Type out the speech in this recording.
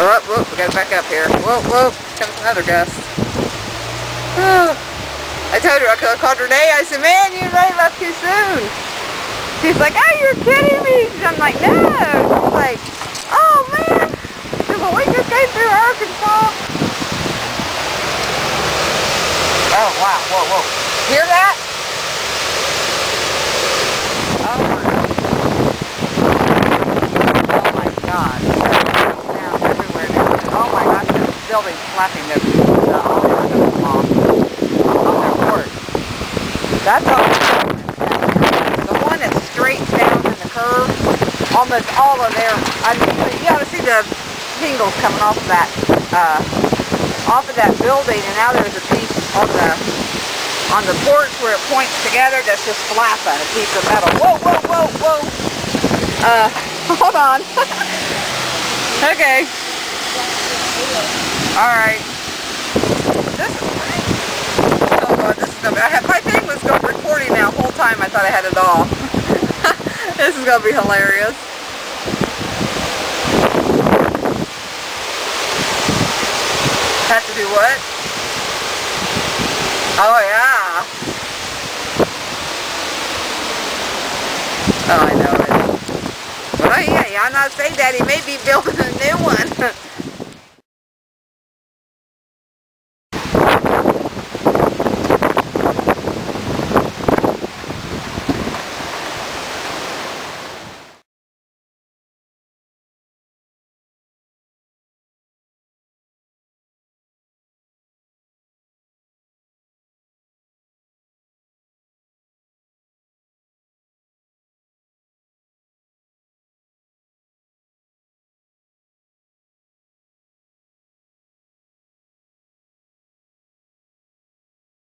Oh, whoop, we gotta back up here. Whoa, whoa, comes another gust. Oh. I told her, I called Renee, I said, man, you really left too soon. She's like, oh, you're kidding me. I'm like, no. She's like, oh, man. She said, well, we just came through Arkansas. Oh, wow, whoa, whoa. Hear that? Oh, my God. Now, everywhere now. Oh, my gosh, this building's slapping the mom. That's all. The one that straight down in the curve, almost all of there. I mean, you ought to see the shingles coming off of that building, and now there's a piece on the porch where it points together that's just flapping a piece of metal. Whoa, whoa, whoa, whoa. Hold on. Okay. All right. This is great. Oh God, this is gonna be. My thing was going recording now. Whole time I thought I had it off. This is gonna be hilarious. Have to do what? Oh yeah. Oh, I know it. Well, yeah, I'm not saying that he may be building a new one.